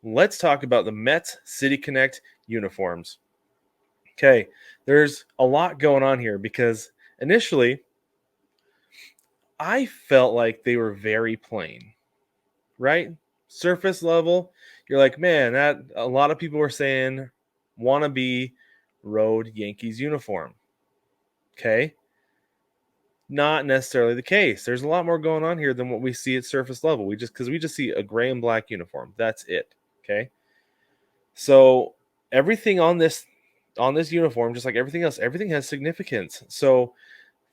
Let's talk about the Mets City Connect uniforms. Okay, there's a lot going on here because initially I felt like they were very plain, right? Surface level, you're like, man, that a lot of people were saying wannabe road Yankees uniform. Okay, not necessarily the case. There's a lot more going on here than what we see at surface level. We just see a gray and black uniform. That's it. Okay. So everything on this uniform, just like everything else, everything has significance. So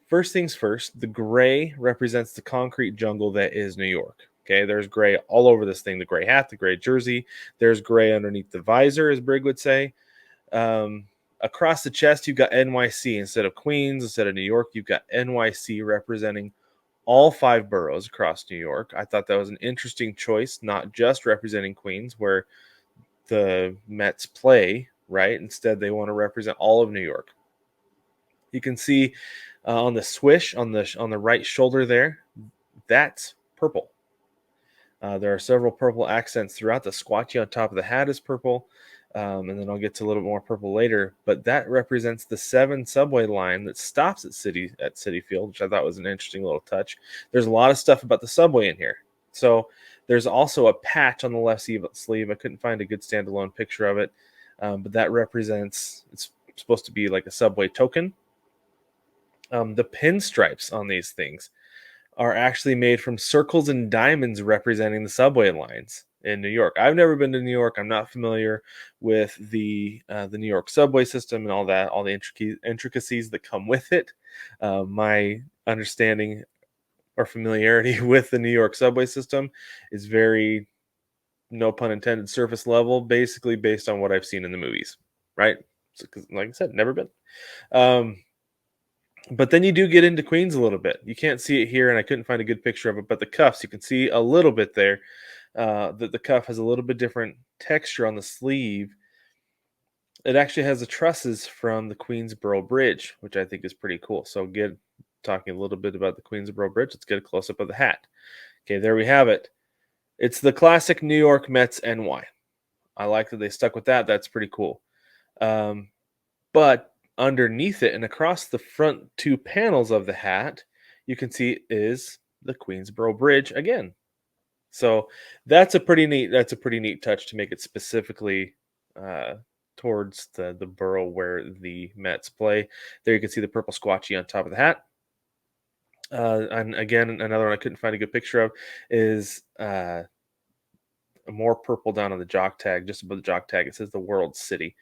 first things first, the gray represents the concrete jungle that is New York. Okay, there's gray all over this thing. The gray hat, the gray jersey. There's gray underneath the visor, as Brig would say. Um, Across the chest, you've got NYC instead of Queens, instead of New York. You've got NYC representing all five boroughs across New York. I thought that was an interesting choice, not just representing Queens, where the Mets play, right? Instead, they want to represent all of New York. You can see on the swish on the right shoulder there, that's purple. There are several purple accents throughout. The squatchy on top of the hat is purple, and then I'll get to a little bit more purple later. But that represents the 7 subway line that stops at City Field, which I thought was an interesting little touch. There's a lot of stuff about the subway in here. So there's also a patch on the left sleeve. I couldn't find a good standalone picture of it, but that represents it's supposed to be like a subway token. The pinstripes on these things are actually made from circles and diamonds representing the subway lines in New York. I've never been to New York. I'm not familiar with the New York subway system and all that, all the intricacies that come with it. My understanding or familiarity with the New York subway system is very, no pun intended, surface level, basically based on what I've seen in the movies, right? So, 'cause like I said, never been. Um, but then you do get into Queens a little bit. You can't see it here, and I couldn't find a good picture of it. But the cuffs, you can see a little bit there. That the cuff has a little bit different texture on the sleeve. It actually has the trusses from the Queensboro Bridge, which I think is pretty cool. So, get talking a little bit about the Queensboro Bridge. Let's get a close up of the hat. Okay, there we have it. It's the classic New York Mets NY. I like that they stuck with that. That's pretty cool. Um, But underneath it and across the front two panels of the hat, you can see is the Queensboro Bridge again. So that's a pretty neat touch to make it specifically uh, towards the borough where the Mets play. There you can see the purple squatchy on top of the hat. And again, another one I couldn't find a good picture of is more purple down on the jock tag, just above the jock tag. It says the World City.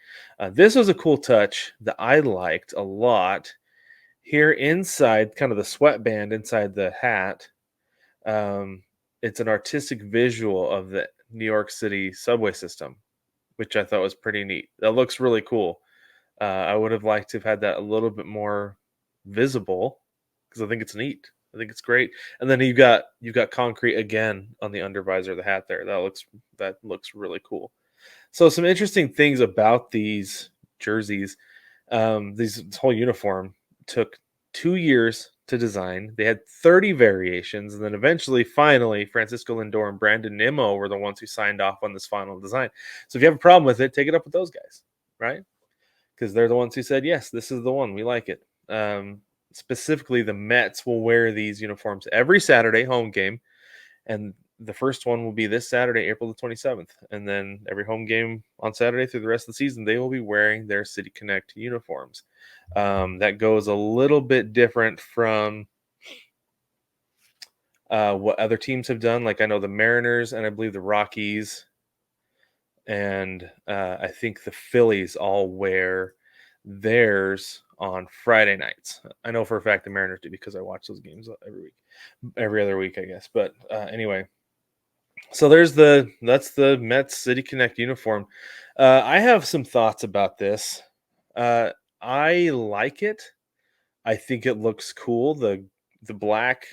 This was a cool touch that I liked a lot. Here inside, kind of the sweatband inside the hat, um, it's an artistic visual of the New York City subway system, which I thought was pretty neat. That looks really cool. I would have liked to have had that a little bit more visible because I think it's neat. I think it's great. And then you've got concrete again on the undervisor of the hat there. That looks really cool. So some interesting things about these jerseys. This whole uniform took 2 years to design. They had 30 variations, and then eventually, finally, Francisco Lindor and Brandon Nimmo were the ones who signed off on this final design. So if you have a problem with it, take it up with those guys, right? Because they're the ones who said, yes, this is the one. We like it. Specifically, the Mets will wear these uniforms every Saturday home game, and the first one will be this Saturday, April the 27th. And then every home game on Saturday through the rest of the season, they will be wearing their City Connect uniforms. That goes a little bit different from what other teams have done. Like I know the Mariners and I believe the Rockies and I think the Phillies all wear theirs on Friday nights. I know for a fact the Mariners do because I watch those games every other week, I guess. But anyway, so that's the Mets City Connect uniform. I have some thoughts about this. Uh, I like it. I think it looks cool. The black,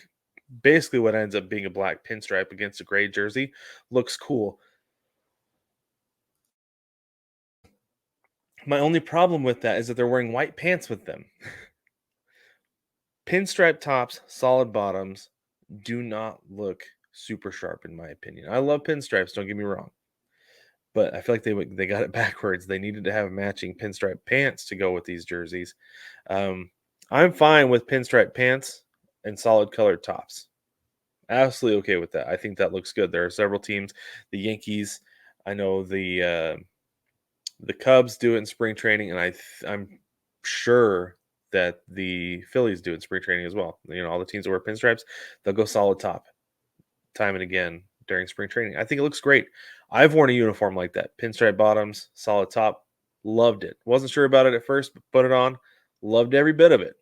basically what ends up being a black pinstripe against a gray jersey, looks cool. My only problem with that is that they're wearing white pants with them. Pinstripe tops, solid bottoms, do not look super sharp in my opinion. I love pinstripes, don't get me wrong. but I feel like they got it backwards. They needed to have matching pinstripe pants to go with these jerseys. Um, I'm fine with pinstripe pants and solid colored tops. Absolutely okay with that. I think that looks good. There are several teams, the Yankees. I know the Cubs do it in spring training, and I'm sure that the Phillies do it in spring training as well. You know, all the teams that wear pinstripes, they'll go solid top time and again during spring training. I think it looks great. I've worn a uniform like that, pinstripe bottoms, solid top. Loved it. Wasn't sure about it at first, but put it on. Loved every bit of it.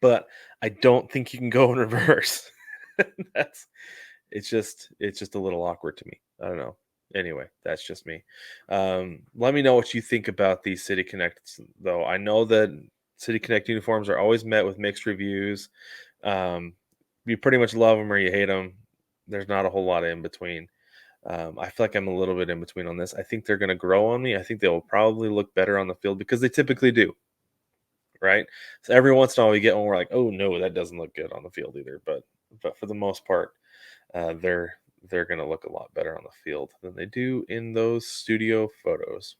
But I don't think you can go in reverse. That's it's just a little awkward to me. I don't know. Anyway, that's just me. Let me know what you think about these City Connects, though. I know that City Connect uniforms are always met with mixed reviews. Um, you pretty much love them or you hate them. There's not a whole lot of in between. I feel like I'm a little bit in between on this. I think they're going to grow on me. I think they will probably look better on the field because they typically do, right? So every once in a while we get one where like, oh no, that doesn't look good on the field either. But for the most part, they're going to look a lot better on the field than they do in those studio photos.